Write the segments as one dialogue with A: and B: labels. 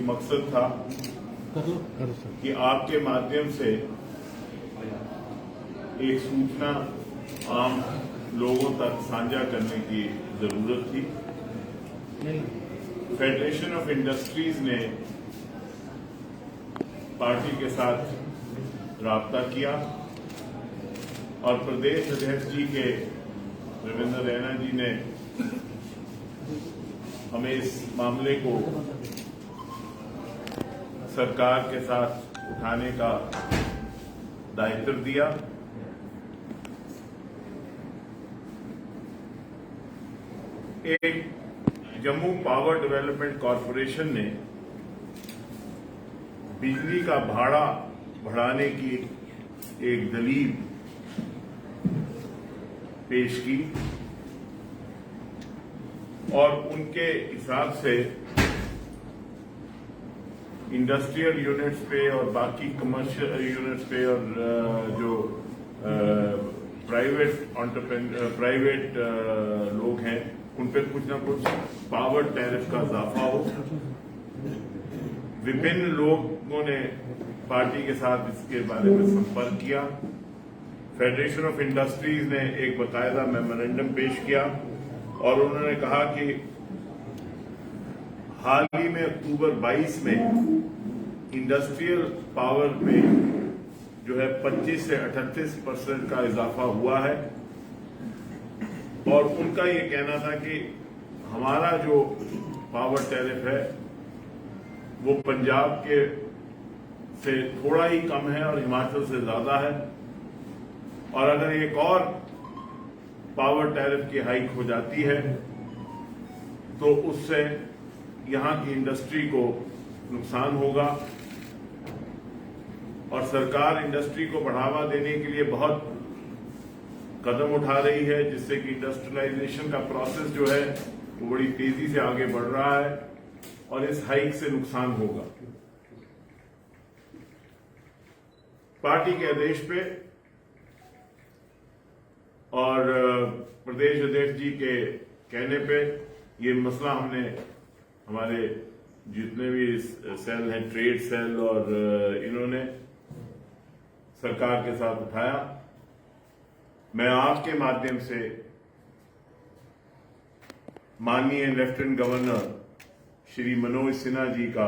A: एक मकसद था कि आपके माध्यम से एक सूचना आम लोगों तक साझा करने की जरूरत थी। फेडरेशन ऑफ इंडस्ट्रीज ने पार्टी के साथ राब्ता किया और प्रदेश अध्यक्ष जी के रविंद्र रैना जी ने हमें इस मामले को सरकार के साथ उठाने का दायित्व दिया। एक जम्मू पावर डेवलपमेंट कॉरपोरेशन ने बिजली का भाड़ा बढ़ाने की एक दलील पेश की और उनके हिसाब से इंडस्ट्रियल यूनिट्स पे और बाकी कमर्शियल यूनिट्स पे और जो प्राइवेट लोग हैं उन पे कुछ ना कुछ पावर टैरिफ का इजाफा हो। विभिन्न लोगों ने पार्टी के साथ इसके बारे में संपर्क किया। फेडरेशन ऑफ इंडस्ट्रीज ने एक बाकायदा मेमोरेंडम पेश किया और उन्होंने कहा कि हाल ही में अक्टूबर 22 में इंडस्ट्रियल पावर में जो है 25 से 38% का इजाफा हुआ है और उनका ये कहना था कि हमारा जो पावर टैरिफ है वो पंजाब के से थोड़ा ही कम है और हिमाचल से ज्यादा है और अगर एक और पावर टैरिफ की हाइक हो जाती है तो उससे यहां की इंडस्ट्री को नुकसान होगा और सरकार इंडस्ट्री को बढ़ावा देने के लिए बहुत कदम उठा रही है जिससे कि इंडस्ट्रियलाइजेशन का प्रोसेस जो है वो बड़ी तेजी से आगे बढ़ रहा है और इस हाइक से नुकसान होगा। पार्टी के आदेश पे और प्रदेश अध्यक्ष जी के कहने पे ये मसला हमने हमारे जितने भी सेल हैं ट्रेड सेल और इन्होंने सरकार के साथ उठाया। मैं आपके माध्यम से माननीय लेफ्टिनेंट गवर्नर श्री मनोज सिन्हा जी का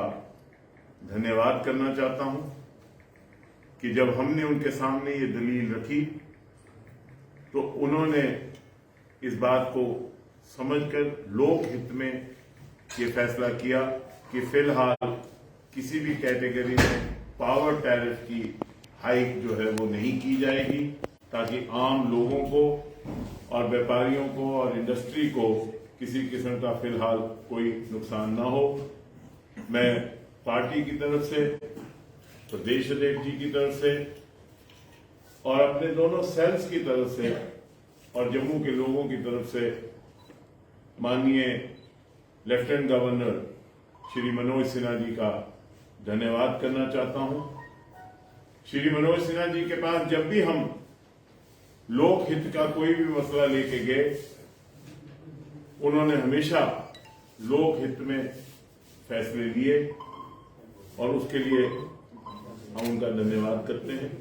A: धन्यवाद करना चाहता हूं कि जब हमने उनके सामने ये दलील रखी तो उन्होंने इस बात को समझकर लोक हित में ये फैसला किया कि फिलहाल किसी भी कैटेगरी में पावर टैरिफ की हाइक जो है वो नहीं की जाएगी ताकि आम लोगों को और व्यापारियों को और इंडस्ट्री को किसी किस्म का फिलहाल कोई नुकसान ना हो। मैं पार्टी की तरफ से, प्रदेश अध्यक्ष जी की तरफ से और अपने दोनों सेल्स की तरफ से और जम्मू के लोगों की तरफ से माननीय लेफ्टिनेंट गवर्नर श्री मनोज सिन्हा जी का धन्यवाद करना चाहता हूं। श्री मनोज सिन्हा जी के पास जब भी हम लोक हित का कोई भी मसला लेके गए उन्होंने हमेशा लोक हित में फैसले लिए और उसके लिए हम उनका धन्यवाद करते हैं।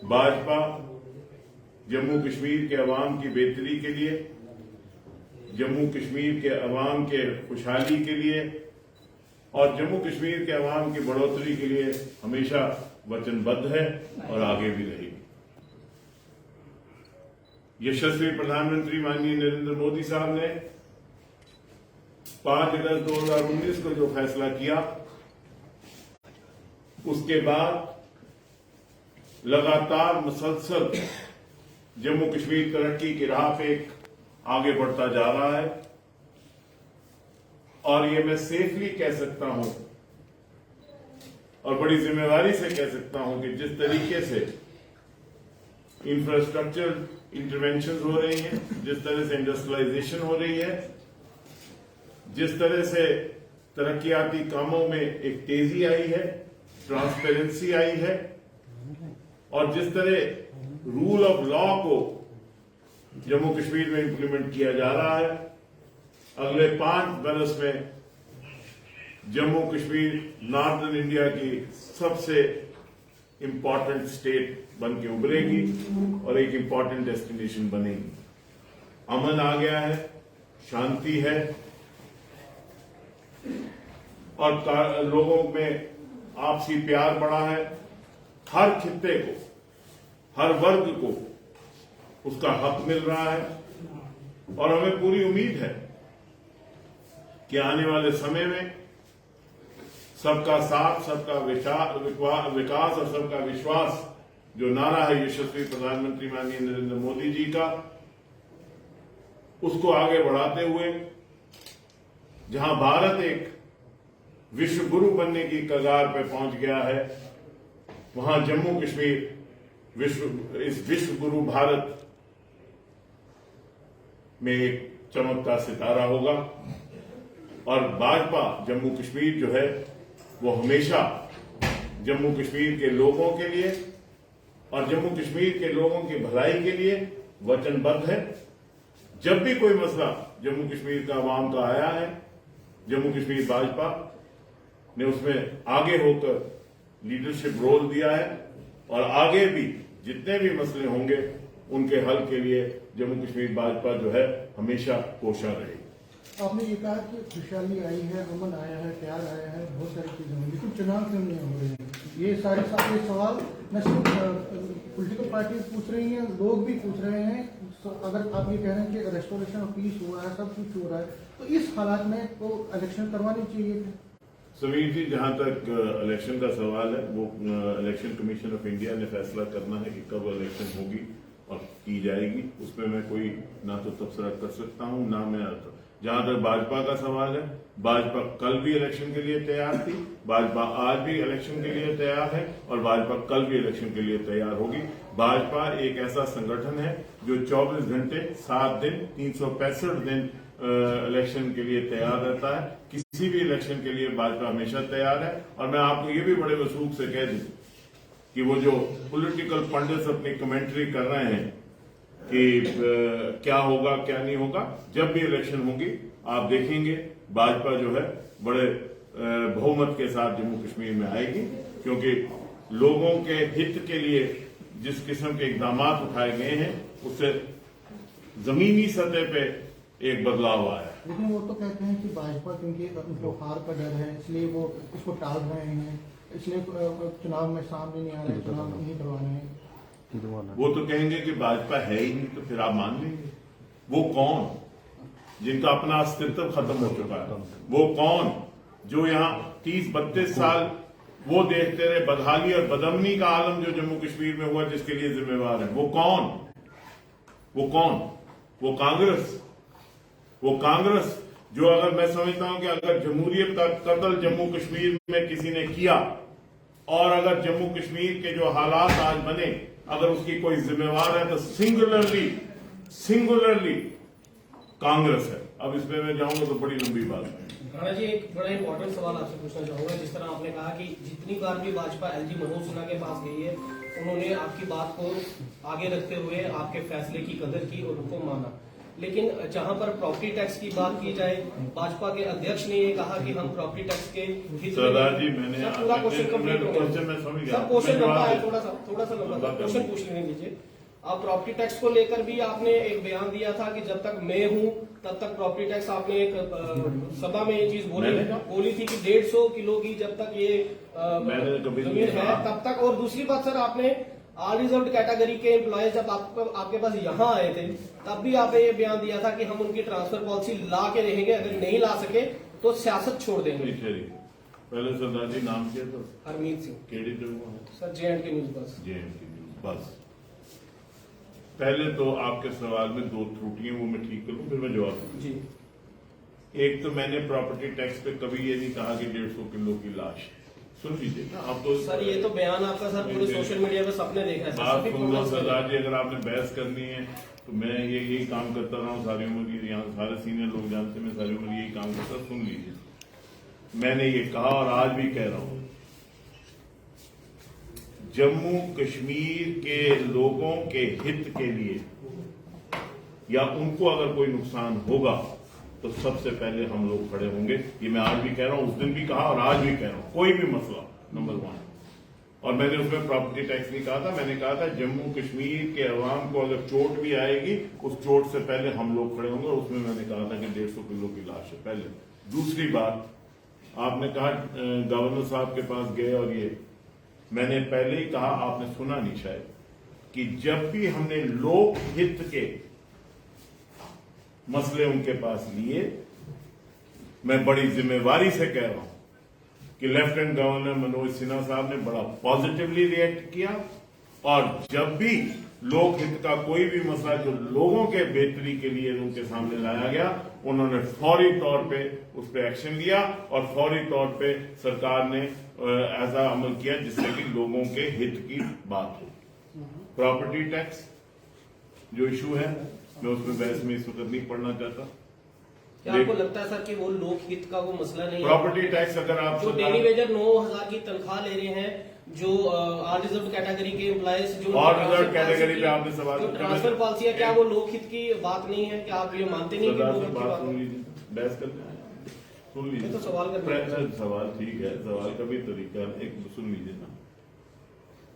A: भाजपा जम्मू कश्मीर के अवाम की बेहतरी के लिए, जम्मू कश्मीर के अवाम के खुशहाली के लिए और जम्मू कश्मीर के अवाम की बढ़ोतरी के लिए हमेशा वचनबद्ध है और आगे भी रहेगी। यशस्वी प्रधानमंत्री माननीय नरेंद्र मोदी साहब ने 5 अगस्त 2019 को जो फैसला किया उसके बाद लगातार मुसलसल जम्मू कश्मीर तरक्की की राह पे आगे बढ़ता जा रहा है और ये मैं सेफली कह सकता हूं और बड़ी जिम्मेवारी से कह सकता हूं कि जिस तरीके से इंफ्रास्ट्रक्चर इंटरवेंशन हो रही हैं, जिस तरह से इंडस्ट्रियलाइजेशन हो रही है, जिस तरह से तरक्याती कामों में एक तेजी आई है, ट्रांसपेरेंसी आई है और जिस तरह रूल ऑफ लॉ को जम्मू कश्मीर में इंप्लीमेंट किया जा रहा है, अगले 5 बरस में जम्मू कश्मीर नॉर्दर्न इंडिया की सबसे इंपॉर्टेंट स्टेट बन के उभरेगी और एक इंपॉर्टेंट डेस्टिनेशन बनेगी। अमन आ गया है, शांति है और लोगों में आपसी प्यार बढ़ा है। हर खित्ते को, हर वर्ग को उसका हक मिल रहा है और हमें पूरी उम्मीद है कि आने वाले समय में सबका साथ, सबका विकास और सबका विश्वास जो नारा है यशस्वी प्रधानमंत्री माननीय नरेंद्र मोदी जी का, उसको आगे बढ़ाते हुए जहां भारत एक विश्व गुरु बनने की कगार पर पहुंच गया है, वहां जम्मू कश्मीर इस विश्व गुरु भारत में एक चमकता सितारा होगा और भाजपा जम्मू कश्मीर जो है वो हमेशा जम्मू कश्मीर के लोगों के लिए और जम्मू कश्मीर के लोगों की भलाई के लिए वचनबद्ध है। जब भी कोई मसला जम्मू कश्मीर का आवाम का आया है, जम्मू कश्मीर भाजपा ने उसमें आगे होकर लीडरशिप रोल दिया है और आगे भी जितने भी मसले होंगे उनके हल के लिए जम्मू कश्मीर भाजपा जो है हमेशा कोशा रहेगी।
B: आपने ये कहा कि खुशहाली आई है, अमन आया है, प्यार आया है, बहुत सारी चीजें हुई, लेकिन चुनाव क्यों नहीं हो रहे हैं? ये सारे ये सवाल न सिर्फ पॉलिटिकल पार्टी पूछ रही हैं, लोग भी पूछ रहे हैं। अगर आप ये कह रहे हैं कि रेस्टोरेशन ऑफ पीस हुआ है, सब कुछ हो रहा है, तो इस हालात में तो इलेक्शन करवानी चाहिए थी।
A: समीर जी, जहां तक इलेक्शन का सवाल है, वो इलेक्शन कमीशन ऑफ इंडिया ने फैसला करना है कि कब इलेक्शन होगी और की जाएगी। उसमें मैं कोई ना तो तबसरा कर सकता हूं ना मैं। जहां तक भाजपा का सवाल है, भाजपा कल भी इलेक्शन के लिए तैयार थी, भाजपा आज भी इलेक्शन के लिए तैयार है और भाजपा कल भी इलेक्शन के लिए तैयार होगी। भाजपा एक ऐसा संगठन है जो 24 घंटे 7 दिन 365 दिन इलेक्शन के लिए तैयार रहता है। किसी भी इलेक्शन के लिए भाजपा हमेशा तैयार है। और मैं आपको ये भी बड़े वसूख से कह दूं कि वो जो पॉलिटिकल पंडित्स अपनी कमेंट्री कर रहे हैं कि क्या होगा क्या नहीं होगा, जब भी इलेक्शन होगी आप देखेंगे भाजपा जो है बड़े बहुमत के साथ जम्मू कश्मीर में आएगी, क्योंकि लोगों के हित के लिए जिस किस्म के इकदाम उठाए गए हैं उससे जमीनी सतह पे एक बदलाव आया।
B: लेकिन वो तो कहते हैं कि भाजपा क्योंकि उनको हार का डर है इसलिए वो इसको टाल रहे हैं, इसलिए चुनाव में सामने नहीं आ रहे, चुनाव नहीं करवाने हैं।
A: वो तो कहेंगे कि भाजपा है ही नहीं, तो फिर आप मान लेंगे। वो कौन जिनका अपना अस्तित्व खत्म हो चुका है? वो कौन जो यहाँ 30-32 साल वो देखते रहे बदहाली और बदअमनी का आलम जो जम्मू कश्मीर में हुआ, जिसके लिए जिम्मेवार है? वो कौन? वो कांग्रेस जो, अगर मैं समझता हूं कि अगर जमहूरियत का कत्ल जम्मू कश्मीर में किसी ने किया और अगर जम्मू कश्मीर के जो हालात आज बने, अगर उसकी कोई जिम्मेवार है तो सिंगुलरली कांग्रेस है। अब इसमें मैं जाऊंगा तो बड़ी लंबी बात है।
C: राणा जी, एक बड़ा इंपॉर्टेंट सवाल आपसे पूछना चाहूंगा। जिस तरह आपने कहा कि जितनी बार भी भाजपा एलजी मनोज सिन्हा के पास गई है, उन्होंने आपकी बात को आगे रखते हुए आपके फैसले की कदर की और उनको माना। लेकिन जहां पर प्रॉपर्टी टैक्स की बात की जाए, भाजपा के अध्यक्ष ने ये कहा कि हम प्रॉपर्टी टैक्स के
A: सरदार जी, मैंने
C: पूरा क्वेश्चन कंप्लीट हो गया।
A: मैं समझ गया।
C: सब क्वेश्चन लंबा है, थोड़ा सा लंबा था, क्वेश्चन पूछ लेने दीजिए। अब प्रॉपर्टी टैक्स को लेकर भी आपने एक बयान दिया था कि जब तक मैं हूं तब तक प्रॉपर्टी टैक्स, आपने एक सभा में ये चीज बोली थी कि 150 किलो की जब तक ये जमीन है तब तक। और दूसरी बात सर, आपने ऑल रिजर्व कैटेगरी के एम्प्लॉयज जब आपके पास यहाँ आए थे तब भी आपने ये बयान दिया था कि हम उनकी ट्रांसफर पॉलिसी ला के रहेंगे, अगर नहीं ला सके तो सियासत छोड़ देंगे।
A: पहले सरदार जी नाम क्या था?
C: Harmeet Singh.
A: KD
C: sir JNK news बस।
A: JNK न्यूज बस। पहले तो आपके सवाल में 2 त्रुटियां, वो मैं ठीक करूं फिर मैं जवाब दूं।
C: जी।
A: एक तो मैंने प्रॉपर्टी टैक्स पे कभी ये नहीं कहा कि 150 किलो की लाश। सुन लीजिए ना आप तो।
C: सर ये तो बयान आपका सर पूरे सोशल मीडिया पे सबने देखा है।
A: बात सुन लो सरदार जी, अगर आपने बहस करनी है तो मैं यही काम करता रहा हूँ सारी उम्र। यहाँ सारे सीनियर लोग जानते हैं मैं सारी उम्र यही काम करता। सुन लीजिए, मैंने ये कहा और आज भी कह रहा हूं, जम्मू कश्मीर के लोगों के हित के लिए या उनको अगर कोई नुकसान होगा तो सबसे पहले हम लोग खड़े होंगे। ये मैं आज भी कह रहा हूं, उस दिन भी कहा और आज भी कह रहा हूं, कोई भी मसला नंबर 1। और मैंने उसमें प्रॉपर्टी टैक्स नहीं कहा था, मैंने कहा था जम्मू कश्मीर के अवाम को अगर चोट भी आएगी उस चोट से पहले हम लोग खड़े होंगे। उसमें मैंने कहा था कि 150 किलो की लाश है पहले। दूसरी बात, आपने कहा गवर्नर साहब के पास गए और ये, मैंने पहले ही कहा, आपने सुना नहीं शायद, कि जब भी हमने लोक हित के मसले उनके पास लिए, मैं बड़ी जिम्मेवारी से कह रहा हूं कि लेफ्टिनेंट गवर्नर मनोज सिन्हा साहब ने बड़ा पॉजिटिवली रिएक्ट किया। और जब भी लोक हित का कोई भी मसला जो लोगों के बेहतरी के लिए उनके सामने लाया गया, उन्होंने फौरी तौर पे उस पर एक्शन लिया और फौरी तौर पे सरकार ने ऐसा अमल किया जिससे कि लोगों के हित की बात हो। प्रॉपर्टी टैक्स जो इशू है, मैं उसमें बहस में इस वक्त नहीं पढ़ना चाहता।
C: क्या आपको लगता है सर कि वो लोकहित का वो मसला नहीं है?
A: प्रॉपर्टी टैक्स अगर आप
C: जो डेली वेजर 9,000 की तनख्वाह ले रहे हैं, जो अनरिजर्व कैटेगरी के एम्प्लॉयज, जो
A: और रिजर्व कैटेगरी पे आपने सवाल,
C: ट्रांसफर पॉलिसी है, क्या वो लोकहित की बात नहीं है? क्या आप ये मानते नहीं कि लोकहित की बात
A: सुन
C: है?
A: लीजिए, बहस करते हैं, सुन लीजिए।
C: तो सवाल करना
A: सवाल ठीक है, सवाल का भी तरीका एक सुन लीजिए ना।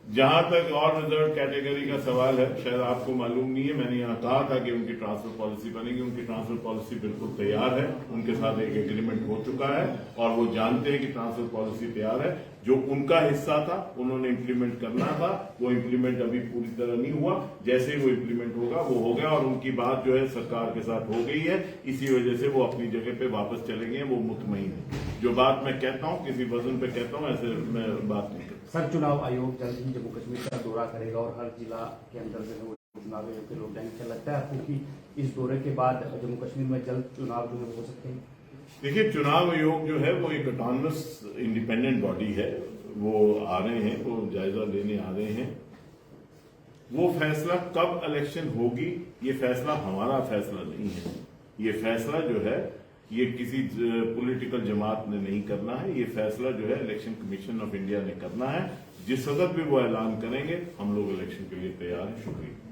A: जहां तक और रिजर्व कैटेगरी का सवाल है, शायद आपको मालूम नहीं है, मैंने यहां कहा था कि उनकी ट्रांसफर पॉलिसी बनेगी। उनकी ट्रांसफर पॉलिसी बिल्कुल तैयार है, उनके साथ एक एग्रीमेंट हो चुका है और वो जानते हैं कि ट्रांसफर पॉलिसी तैयार है। जो उनका हिस्सा था उन्होंने इंप्लीमेंट करना था, वो इंप्लीमेंट अभी पूरी तरह नहीं हुआ। जैसे ही वो इंप्लीमेंट होगा वो हो गया और उनकी बात जो है सरकार के साथ हो गई है। इसी वजह से वो अपनी जगह पे वापस चले गए, वो मुतमईन है। जो बात मैं कहता हूं किसी वजन पे कहता हूं, ऐसे मैं बात नहीं करता।
D: सर, चुनाव आयोग जल्द ही जम्मू कश्मीर का दौरा करेगा और हर जिला के अंदर जो है वो चुनाव आयोग के लोग जाएंगे। क्या लगता है आपको कि इस दौरे के बाद जम्मू कश्मीर में जल्द चुनाव जो है वो हो सकते हैं?
A: देखिए, चुनाव आयोग जो है वो एक ऑटोनमस इंडिपेंडेंट बॉडी है। वो आ रहे हैं, वो जायजा लेने आ रहे हैं। वो फैसला कब इलेक्शन होगी, ये फैसला हमारा फैसला नहीं है। ये फैसला जो है ये किसी पॉलिटिकल जमात ने नहीं करना है। ये फैसला जो है इलेक्शन कमीशन ऑफ इंडिया ने करना है। जिस वक्त भी वो ऐलान करेंगे हम लोग इलेक्शन के लिए तैयार हैं। शुक्रिया।